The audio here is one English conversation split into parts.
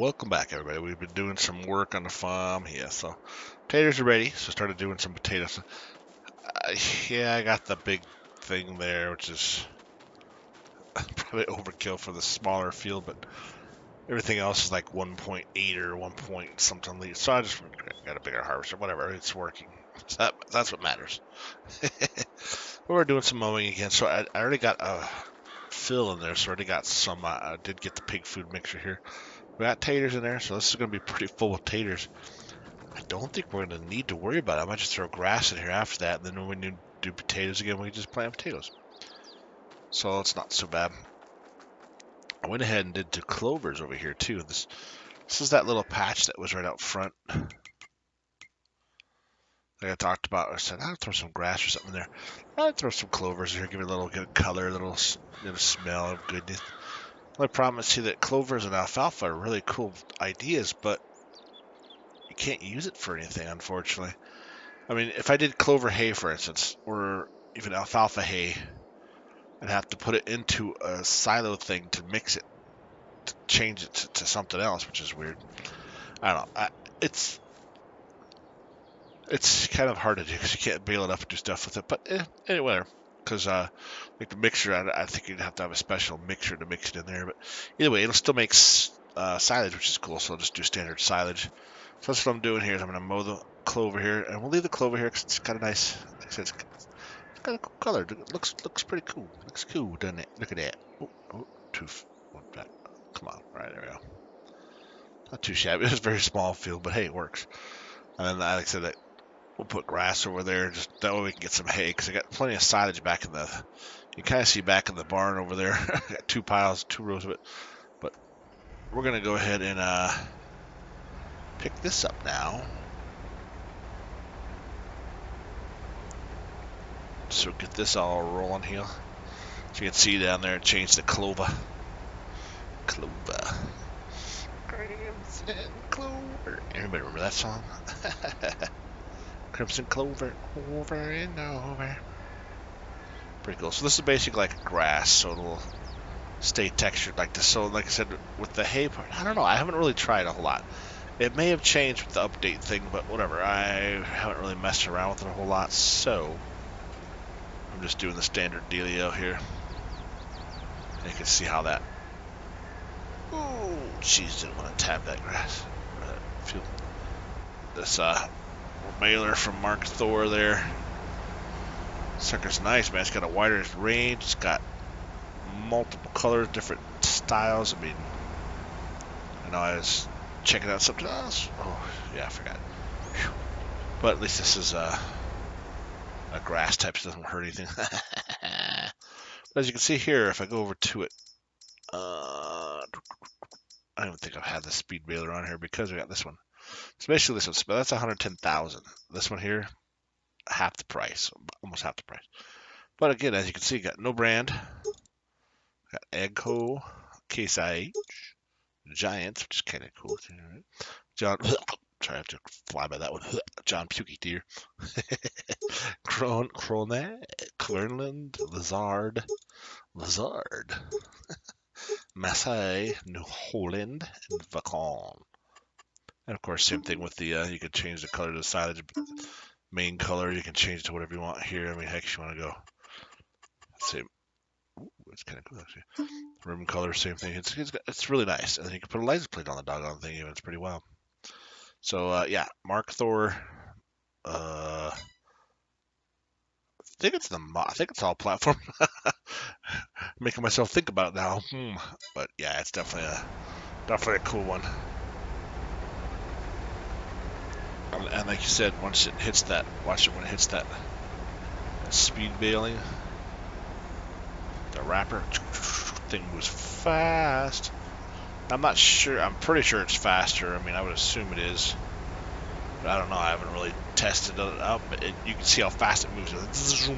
Welcome back, everybody. We've been doing some work on the farm here. So potatoes are ready, so started doing some potatoes. Yeah, I got the big thing there, which is probably overkill for the smaller field, but everything else is like 1.8 or 1 point something lead. So I just got a bigger harvester, whatever. It's working. So that's what matters. We're doing some mowing again, so I already got a fill in there, so I already got some. I did get the pig food mixture here. We got taters in there, so this is going to be pretty full with taters. I don't think we're going to need to worry about it. I might just throw grass in here after that, and then when we need to do potatoes again, we can just plant potatoes. So it's not so bad. I went ahead and did 2 clovers over here too. This is that little patch that was right out front. Like I talked about, I said I'll throw some grass or something there. I'll throw some clovers here, give it a little good color, a little smell of goodness. The only problem is, see, that clovers and alfalfa are really cool ideas, but you can't use it for anything, unfortunately. I mean, if I did clover hay, for instance, or even alfalfa hay, I'd have to put it into a silo thing to mix it, to change it to something else, which is weird. I don't know. It's kind of hard to do because you can't bale it up and do stuff with it. But anyway, because like the mixture, I think you'd have to have a special mixture to mix it in there. But either way, it'll still make silage, which is cool. So I'll just do standard silage. So that's what I'm doing here. Is I'm going to mow the clover here, and we'll leave the clover here because it's kind of nice. Like I said, it's got a cool color. It looks pretty cool. Looks cool, doesn't it? Look at that. Oh, come on. All right, there we go. Not too shabby. It's a very small field, but hey, it works. And then, like I said, we'll put grass over there. Just that way we can get some hay, because I got plenty of silage back in the. You kind of see back in the barn over there. I got 2 piles, 2 rows of it. But we're gonna go ahead and pick this up now. So get this all rolling here. So you can see down there, it changed to clover. Clover. Crimson Clover. Anybody remember that song? Crimson Clover, over and over. Pretty cool. So this is basically like grass, so it'll stay textured like this. So like I said, with the hay part, I don't know. I haven't really tried a whole lot. It may have changed with the update thing, but whatever. I haven't really messed around with it a whole lot, so I'm just doing the standard dealio here. And you can see how that. Oh, jeez, didn't want to tab that grass. Feel this mailer from Mark Thor there. Sucker's nice, man. It's got a wider range. It's got multiple colors, different styles. I mean, I know I was checking out something else. Oh, yeah, I forgot. Whew. But at least this is a grass type, so it doesn't hurt anything. But as you can see here, if I go over to it, I don't even think I've had the speed baler on here because we got this one. So basically this one, but that's 110,000. This one here, half the price, almost half the price. But again, as you can see, got no brand. Got Eggco, Case IH, Giants, which is kind of cool. Right? John, sorry, I have to fly by that one. John Pukey Deer. Cronet, Quernland, Lazard, Massey, New Holland, and Vacon. And of course, same thing with the, you can change the color to the silage. Main color, you can change to whatever you want here. I mean, heck, if you want to go, same. Ooh, it's kind of cool actually. Ribbon color, same thing. It's really nice. And then you can put a license plate on the doggone thing, even. It's pretty wild. So, yeah, Mark Thor. I think it's all platform. Making myself think about it now. But yeah, it's definitely a cool one. And like you said, once it hits that, watch it when it hits that speed baling. The wrapper thing moves fast. I'm not sure. I'm pretty sure it's faster. I mean, I would assume it is. But I don't know. I haven't really tested it out. But you can see how fast it moves. That's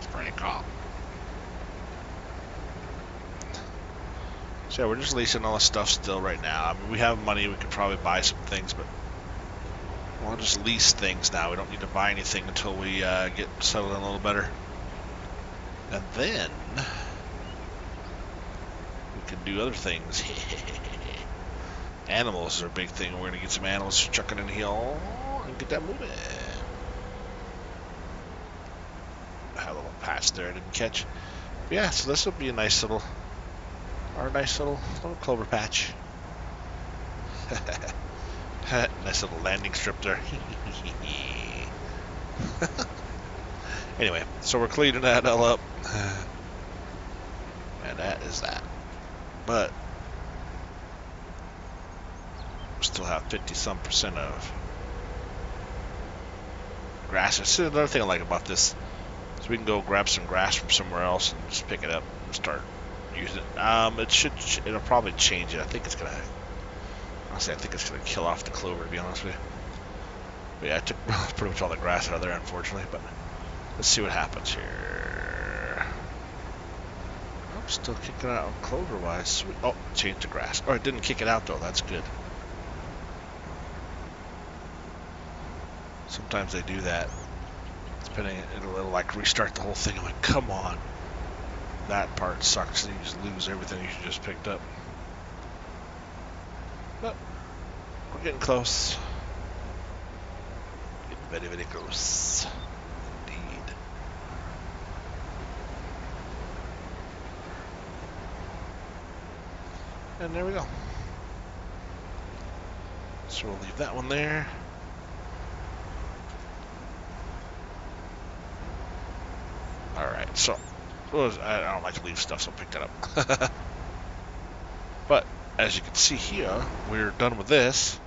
pretty cool. So yeah, we're just leasing all this stuff still right now. I mean, we have money. We could probably buy some things, but we'll just lease things now. We don't need to buy anything until we get settled in a little better. And then we can do other things. Animals are a big thing. We're gonna get some animals chucking in here and get that moving. I had a little patch there I didn't catch. But yeah, so this will be a nice little, little clover patch. Nice little landing strip there. Anyway, so we're cleaning that all up. And that is that. But we still have 50-some% of grass. That's another thing I like about this. So we can go grab some grass from somewhere else and just pick it up and start using it. It'll probably change it. I think it's gonna, honestly, I think it's gonna kill off the clover, to be honest with you. But yeah, I took pretty much all the grass out of there, unfortunately. But let's see what happens here. I'm still kicking it out clover-wise. Sweet. Oh, changed the grass. Oh, it didn't kick it out though. That's good. Sometimes they do that. Depending, it'll like restart the whole thing. I'm like, come on. That part sucks. You just lose everything you just picked up. But we're getting close. Getting very, very close. Indeed. And there we go. So we'll leave that one there. Alright, so I don't like to leave stuff, so I'll pick that up. But as you can see here, we're done with this.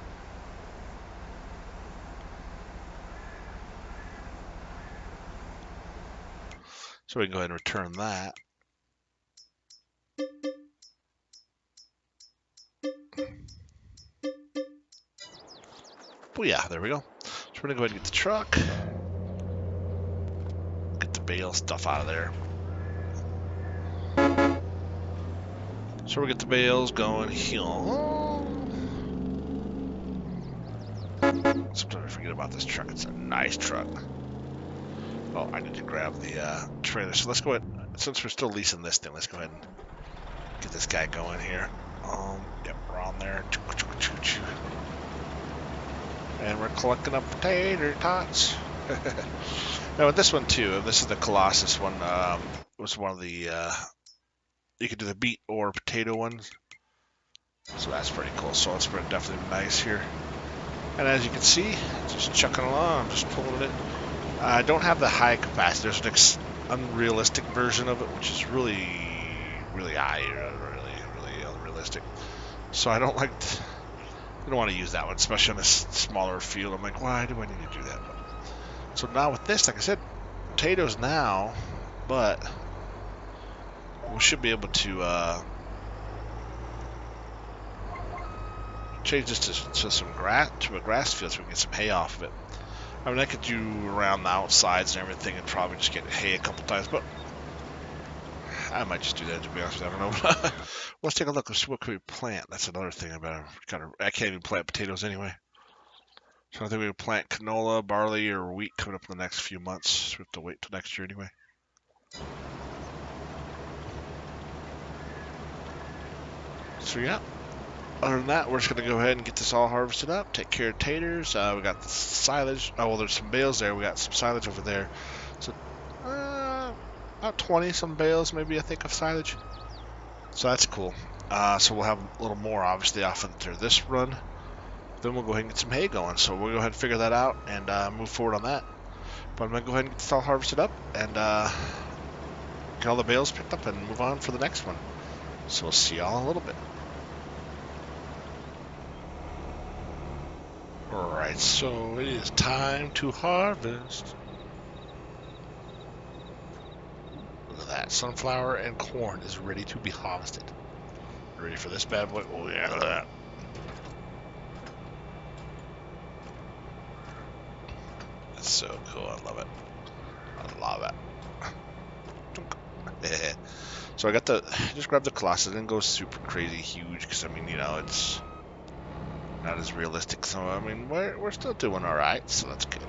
So we can go ahead and return that. Oh yeah, there we go. So we're gonna go ahead and get the truck. Get the bale stuff out of there. So we'll get the bales going here. Sometimes I forget about this truck. It's a nice truck. Oh, I need to grab the trailer. So let's go ahead, since we're still leasing this thing, let's go ahead and get this guy going here. Yep, we're on there. And we're collecting up potato tots. Now with this one too, this is the Colossus one, was one of the, you could do the beet or potato ones. So that's pretty cool. So it's definitely nice here. And as you can see, just chucking along, just pulling it. I don't have the high capacity. There's an unrealistic version of it, which is really, really high, really unrealistic. So I don't like to, I don't want to use that one, especially on this smaller field. I'm like, why do I need to do that? So now with this, like I said, potatoes now, but we should be able to change this to some grass, to a grass field, so we can get some hay off of it. I mean, I could do around the outsides and everything, and probably just get hay a couple times, but I might just do that, to be honest with you. I don't know. Let's take a look and see what can we plant. That's another thing about I can't even plant potatoes anyway. So I think we can plant canola, barley, or wheat coming up in the next few months. So we have to wait till next year anyway. So yeah, other than that, we're just going to go ahead and get this all harvested up, take care of taters. We got the silage. Oh, well, there's some bales there. We got some silage over there. So about 20 some bales, maybe, I think, of silage. So that's cool. So we'll have a little more, obviously, off into this run. Then we'll go ahead and get some hay going. So we'll go ahead and figure that out and move forward on that. But I'm going to go ahead and get this all harvested up and get all the bales picked up and move on for the next one. So we'll see y'all in a little bit. Alright, so it is time to harvest. Look at that. Sunflower and corn is ready to be harvested. Ready for this bad boy? Oh yeah, look at that. That's so cool. I love it. I love it. So I got just grabbed the Colossus. It didn't go super crazy huge because, I mean, you know, it's not as realistic. So, I mean, we're still doing all right. So that's good.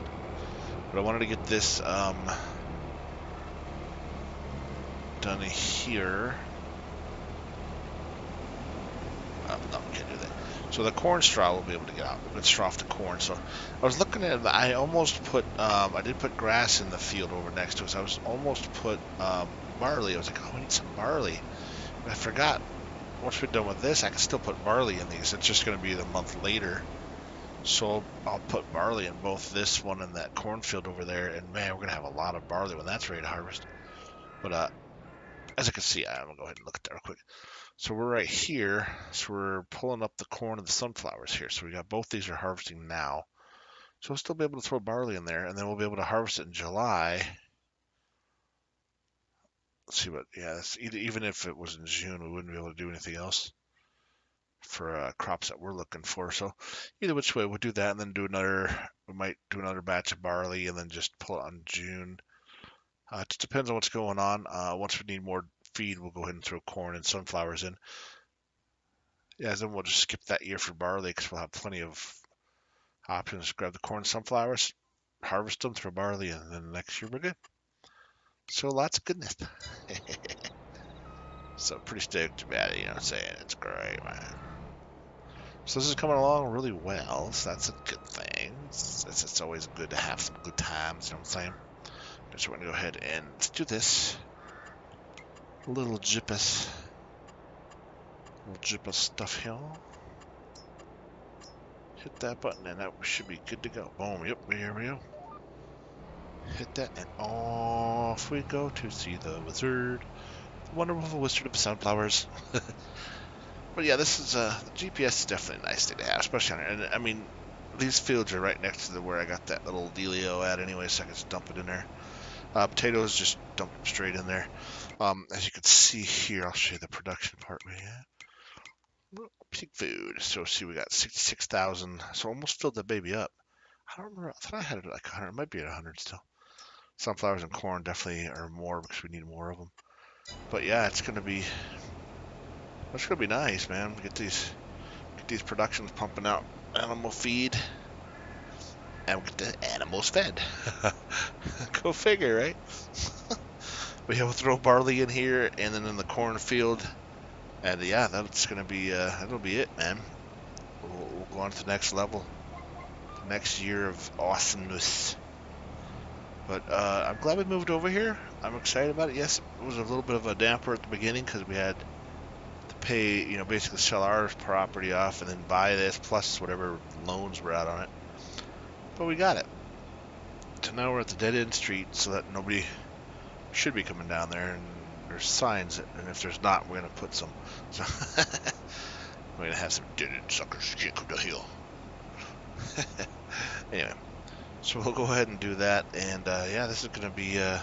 But I wanted to get this done here. Oh, no, can't do that. So the corn straw will be able to get out. We'll get straw off the corn. So I was looking at it. I almost put, I did put grass in the field over next to us. I was almost put barley. I was like, oh, we need some barley. But I forgot. Once we're done with this, I can still put barley in these. It's just going to be the month later. So I'll put barley in both this one and that cornfield over there. And man, we're going to have a lot of barley when that's ready to harvest. But as you can see, I'm going to go ahead and look at that real quick. So we're right here. So we're pulling up the corn and the sunflowers here. So we got both these are harvesting now. So we'll still be able to throw barley in there, and then we'll be able to harvest it in July. Let's see what, yeah, even if it was in June, we wouldn't be able to do anything else for crops that we're looking for. So either which way, we'll do that and then do another, we might do another batch of barley and then just pull it on June. It just depends on what's going on. Once we need more feed, we'll go ahead and throw corn and sunflowers in. Yeah, then we'll just skip that year for barley because we'll have plenty of options. Grab the corn, sunflowers, harvest them, throw barley, and then next year we're good. So lots of goodness. So pretty stoked about it, you know what I'm saying? It's great, man. So this is coming along really well, so that's a good thing. It's always good to have some good times, you know what I'm saying? So we're going to go ahead and let's do this. A little jippus stuff here. Hit that button and that should be good to go. Boom, yep, here we go. Hit that and off we go to see the wizard. The wonderful wizard of sunflowers. But yeah, this is the GPS is definitely a nice thing to have, especially on here. And I mean, these fields are right next to where I got that little dealio at anyway, so I can just dump it in there. Potatoes, just dump them straight in there. As you can see here, I'll show you the production part we have. Pig food. So see, we got 66,000. So almost filled that baby up. I don't remember. I thought I had it at like 100. It might be at 100 still. Sunflowers and corn definitely are more because we need more of them. But yeah, it's gonna be nice, man. Get these productions pumping out animal feed, and we'll get the animals fed. Go figure, right? But yeah, we'll throw barley in here, and then in the cornfield, and yeah, that's gonna be that'll be it, man. We'll go on to the next level, the next year of awesomeness. But I'm glad we moved over here. I'm excited about it. Yes, it was a little bit of a damper at the beginning because we had to pay, you know, basically sell our property off and then buy this plus whatever loans were out on it. But we got it. So now we're at the dead end street, so that nobody should be coming down there. And there's signs, and if there's not, we're gonna put some. So we're gonna have some dead end suckers. You can't come down here. Anyway. So we'll go ahead and do that, and yeah, this is going to be, get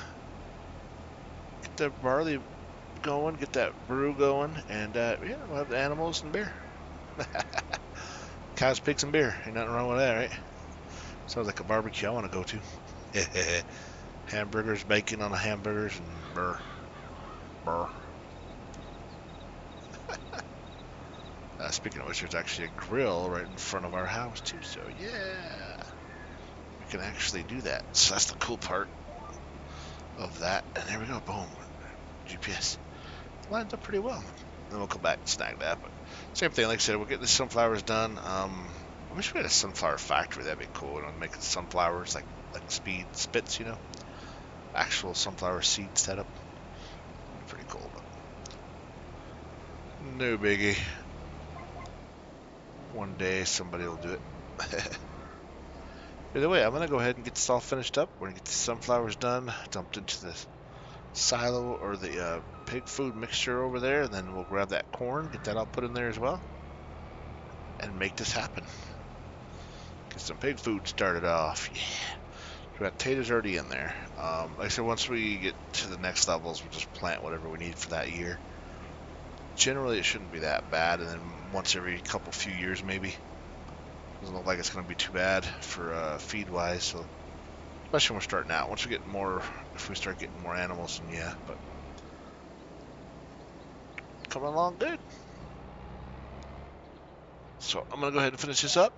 the barley going, get that brew going, and yeah, we'll have the animals and beer. Cows, pigs, and beer. Ain't nothing wrong with that, right? Sounds like a barbecue I want to go to. Hamburgers, bacon on the hamburgers, and burr. Speaking of which, there's actually a grill right in front of our house, too, so yeah. Can actually do that. So that's the cool part of that. And there we go. Boom. GPS lines up pretty well. Then we'll come back and snag that. But same thing. Like I said, we'll get the sunflowers done. I wish we had a sunflower factory. That'd be cool. You know, making sunflowers like speed spits. You know, actual sunflower seed setup. Pretty cool. But no biggie. One day somebody will do it. Either way, I'm going to go ahead and get this all finished up. We're going to get the sunflowers done, dumped into the silo or the pig food mixture over there, and then we'll grab that corn, get that all put in there as well, and make this happen. Get some pig food started off. Yeah. We got potatoes already in there. Like I said, once we get to the next levels, we'll just plant whatever we need for that year. Generally, it shouldn't be that bad, and then once every few years maybe. Doesn't look like it's going to be too bad for feed-wise, so especially when we're starting out. Once we get more, if we start getting more animals, then yeah, but coming along good. So I'm going to go ahead and finish this up,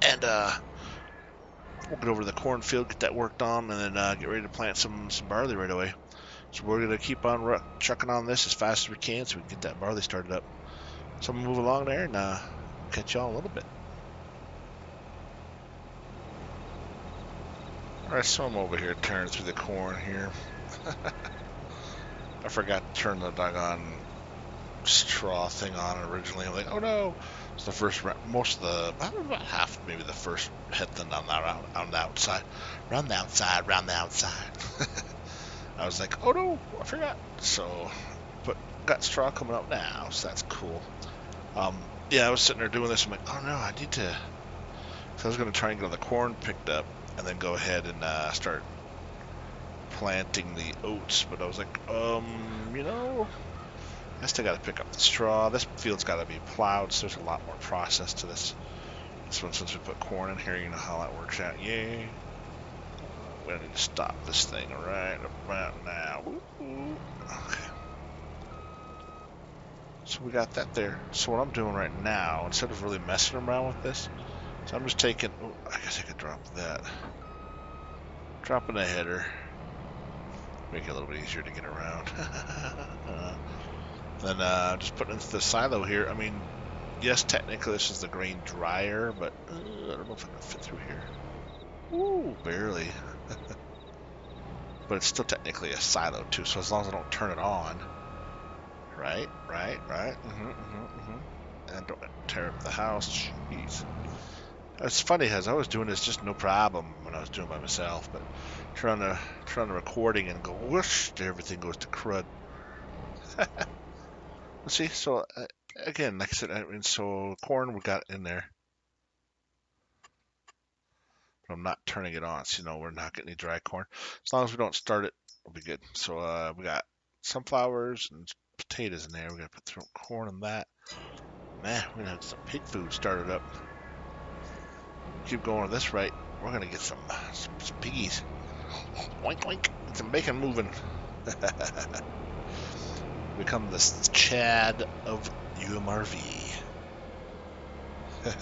and we'll get over to the cornfield, get that worked on, and then get ready to plant some barley right away. So we're going to keep on trucking on this as fast as we can so we can get that barley started up. So I'm going to move along there and catch y'all in a little bit. Alright, so I'm over here turning through the corn here. I forgot to turn the doggone straw thing on originally. I'm like, oh no! It's the first, most of the, about half, maybe the first head thing on the outside. Round the outside, round the outside. I was like, oh no, I forgot. So, but got straw coming up now, so that's cool. Yeah, I was sitting there doing this. I'm like, oh no, I need to. So I was going to try and get the corn picked up and then go ahead and start planting the oats. But I was like, you know, I still got to pick up the straw. This field's got to be plowed, so there's a lot more process to this. This one, since we put corn in here, you know how that works out. Yay. We're going to need to stop this thing right about now. Ooh. Okay. So we got that there. So what I'm doing right now, instead of really messing around with this, so I'm just taking, oh, I guess I could drop that. Dropping a header. Make it a little bit easier to get around. Then just putting into the silo here. I mean, yes, technically this is the grain dryer, but I don't know if I can fit through here. Ooh, barely. But it's still technically a silo too, so as long as I don't turn it on. Right. And don't tear up the house. Jeez. It's funny because I was doing this just no problem when I was doing it by myself, but trying to recording and go whoosh, everything goes to crud. Let's see. So again, like I said, I mean, so corn we got in there. But I'm not turning it on, so you know we're not getting any dry corn. As long as we don't start it, we'll be good. So we got sunflowers and potatoes in there. We got to put corn in that. Man, we're gonna have some pig food started up. Keep going at this rate, we're gonna get some piggies. Oink oink, get some bacon moving. Become the Chad of UMRV. But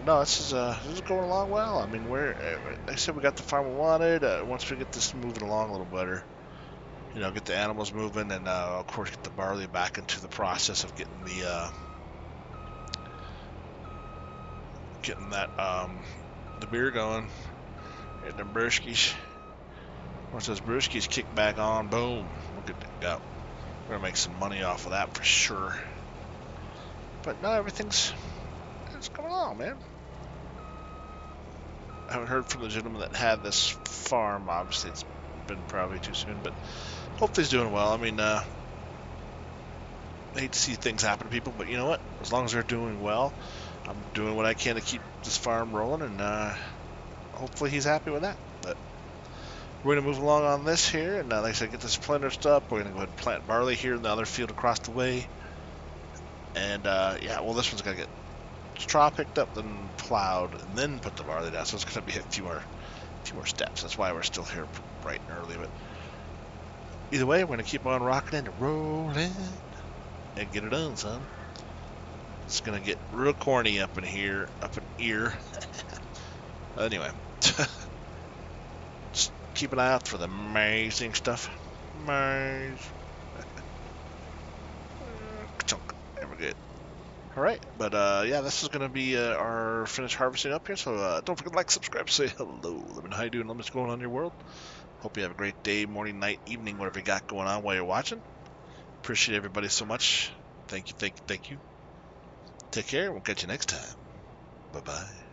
no, this is going along well. I mean, like I said, we got the farm we wanted. Once we get this moving along a little better, you know, get the animals moving, and of course get the barley back into the process of getting the beer going, getting them brewskis. Once those brewskis kick back on, boom, we're good to go. We're gonna make some money off of that for sure. But no, it's going on, man. I haven't heard from the gentleman that had this farm. Obviously, it's been probably too soon, but hopefully he's doing well. I mean, I hate to see things happen to people, but you know what? As long as they're doing well, I'm doing what I can to keep this farm rolling, and hopefully he's happy with that. But we're going to move along on this here, and like I said, get this planter stuff. We're going to go ahead and plant barley here in the other field across the way. And yeah, well, this one's going to get straw picked up, then plowed, and then put the barley down. So it's going to be a few more steps. That's why we're still here bright and early. But either way, we're going to keep on rocking and rolling and get it done, son. It's going to get real corny up in here, up in ear. Anyway, just keep an eye out for the amazing stuff. Amazing. There we go. Alright, but yeah, this is going to be our finished harvesting up here, so don't forget to like, subscribe, say hello. Let me know how you doing, let me know what's going on in your world. Hope you have a great day, morning, night, evening, whatever you got going on while you're watching. Appreciate everybody so much. Thank you. Take care, we'll catch you next time. Bye-bye.